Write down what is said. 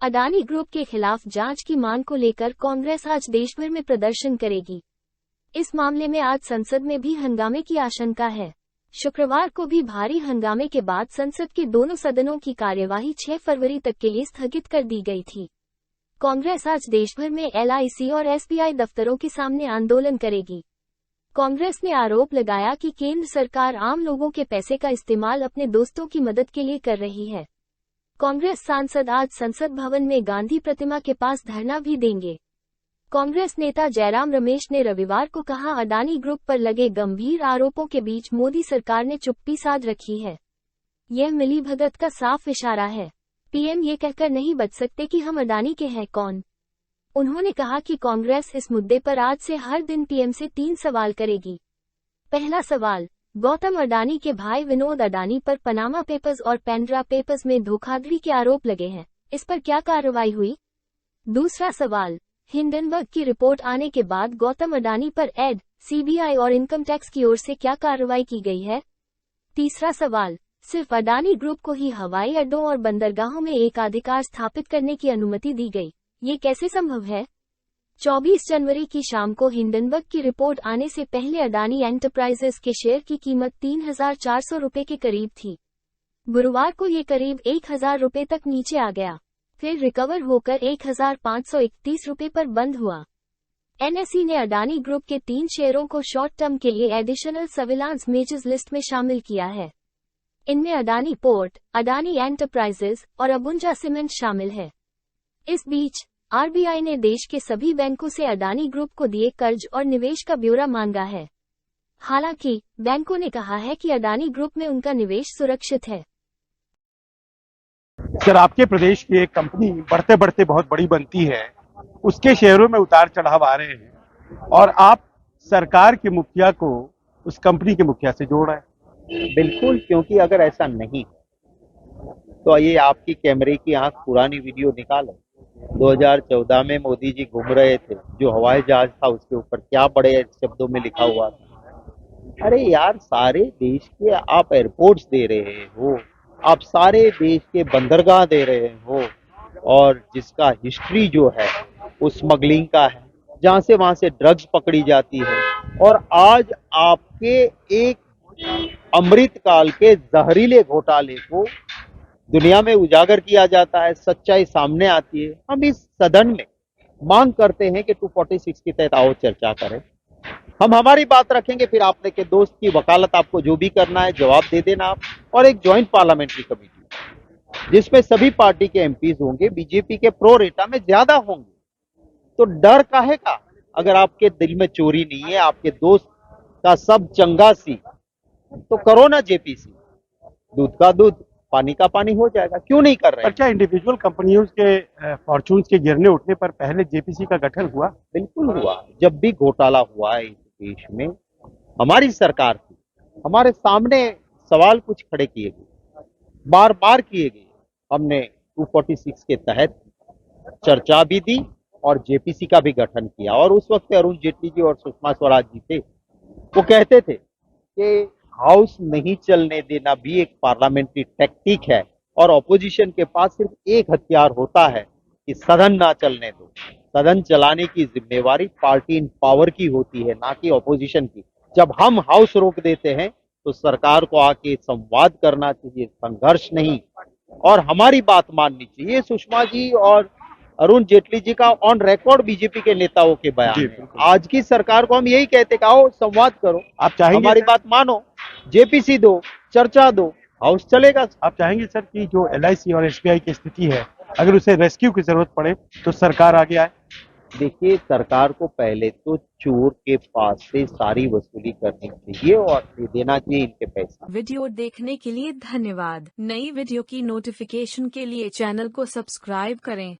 Adani group के खिलाफ जांच की मांग को लेकर कांग्रेस आज देश भर में प्रदर्शन करेगी। इस मामले में आज संसद में भी हंगामे की आशंका है। शुक्रवार को भी भारी हंगामे के बाद संसद के दोनों सदनों की कार्यवाही 6 फरवरी तक के लिए स्थगित कर दी गई थी। कांग्रेस आज देश भर में LIC और SBI दफ्तरों के सामने आंदोलन करेगी। कांग्रेस ने आरोप लगाया कि केंद्र सरकार आम लोगों के पैसे का इस्तेमाल अपने दोस्तों की मदद के लिए कर रही है। कांग्रेस सांसद आज संसद भवन में गांधी प्रतिमा के पास धरना भी देंगे। कांग्रेस नेता जयराम रमेश ने रविवार को कहा, अडानी ग्रुप पर लगे गंभीर आरोपों के बीच मोदी सरकार ने चुप्पी साध रखी है। यह मिलीभगत का साफ इशारा है। पीएम ये कहकर नहीं बच सकते कि हम अडानी के हैं कौन। उन्होंने कहा कि कांग्रेस इस मुद्दे पर आज से हर दिन पीएम से 3 सवाल करेगी। पहला सवाल, गौतम अडानी के भाई विनोद अडानी पर पनामा पेपर्स और पेंड्रा पेपर्स में धोखाधड़ी के आरोप लगे हैं, इस पर क्या कार्रवाई हुई? दूसरा सवाल, हिंडनबर्ग की रिपोर्ट आने के बाद गौतम अडानी पर ED, CBI और इनकम टैक्स की ओर से क्या कार्रवाई की गई है? तीसरा सवाल, सिर्फ अडानी ग्रुप को ही हवाई अड्डों और बंदरगाहों में एकाधिकार स्थापित करने की अनुमति दी गई, ये कैसे संभव है? 24 जनवरी की शाम को हिंडनबर्ग की रिपोर्ट आने से पहले अडानी एंटरप्राइजेस के शेयर की कीमत 3,400 रुपए के करीब थी। गुरुवार को ये करीब 1,000 रुपए तक नीचे आ गया, फिर रिकवर होकर 1,531 रुपए पर बंद हुआ। NSE ने अडानी ग्रुप के 3 शेयरों को शॉर्ट टर्म के लिए एडिशनल सर्विलांस मेजर्स लिस्ट में शामिल किया है। इनमें अडानी पोर्ट, अडानी एंटरप्राइजेस और अबुंजा सीमेंट शामिल है। इस बीच RBI ने देश के सभी बैंकों से अडानी ग्रुप को दिए कर्ज और निवेश का ब्यौरा मांगा है। हालांकि बैंकों ने कहा है कि अडानी ग्रुप में उनका निवेश सुरक्षित है। सर, आपके प्रदेश की एक कंपनी बढ़ते बढ़ते बहुत बड़ी बनती है, उसके शेयरों में उतार चढ़ाव आ रहे हैं और आप सरकार के मुखिया को उस कंपनी के मुखिया से जोड़ रहे हैं। बिल्कुल, क्योंकि अगर ऐसा नहीं तो ये आपकी कैमरे की आंख पुरानी वीडियो निकालो। 2014 में मोदी जी घूम रहे थे, जो हवाई जहाज था उसके ऊपर क्या बड़े शब्दों में लिखा हुआ था। अरे यार, सारे देश के आप एयरपोर्ट्स दे रहे हो, आप सारे देश के बंदरगाह दे रहे हो, और जिसका हिस्ट्री जो है वो स्मगलिंग का है, जहां से वहां से ड्रग्स पकड़ी जाती है, और आज आपके एक अमृतकाल के जहरीले घोटाले को दुनिया में उजागर किया जाता है, सच्चाई सामने आती है। हम इस सदन में मांग करते हैं कि 246 के तहत आओ चर्चा करें। हम हमारी बात रखेंगे, फिर आपने के दोस्त की वकालत आपको जो भी करना है जवाब दे देना आप, और एक ज्वाइंट पार्लियामेंट्री कमेटी जिसमें सभी पार्टी के MPs होंगे, बीजेपी के प्रो रेटा में ज्यादा होंगे। तो डर काहे का? अगर आपके दिल में चोरी नहीं है, आपके दोस्त का सब चंगा सी, तो करो ना JPC, दूध का दूध पानी का पानी हो जाएगा। क्यों नहीं कर रहे? पर क्या इंडिविजुअल कंपनियों के फॉर्चून्स के गिरने उठने पर पहले JPC का गठन हुआ? बिल्कुल हुआ। जब भी घोटाला हुआ है इस देश में, हमारी सरकार थी, हमारे सामने सवाल कुछ खड़े किए गए, बार बार किए गए। हमने 246 के तहत चर्चा भी दी और JPC का भी गठन किया। और उस वक्त अरुण जेटली जी और सुषमा स्वराज जी थे, वो कहते थे कि हाउस नहीं चलने देना भी एक पार्लियामेंट्री टैक्टिक है, और ऑपोजिशन के पास सिर्फ एक हथियार होता है कि सदन ना चलने दो। सदन चलाने की जिम्मेवारी पार्टी इन पावर की होती है, ना कि ऑपोजिशन की। जब हम हाउस रोक देते हैं तो सरकार को आके संवाद करना चाहिए, संघर्ष नहीं, और हमारी बात माननी चाहिए। सुषमा जी और अरुण जेटली जी का ऑन रिकॉर्ड बीजेपी के नेताओं के बयान है। आज की सरकार को हम यही कहते कि आओ संवाद करो, आप चाहेंगे हमारी बात मानो, JPC दो, चर्चा दो, हाउस चलेगा। आप चाहेंगे सर कि जो LIC और SBI की स्थिति है, अगर उसे रेस्क्यू की जरूरत पड़े तो सरकार आगे आए? देखिए, सरकार को पहले तो चोर के पास से सारी वसूली करनी चाहिए और दे देना चाहिए इनके पैसे। वीडियो देखने के लिए धन्यवाद। नई वीडियो की नोटिफिकेशन के लिए चैनल को सब्सक्राइब करें।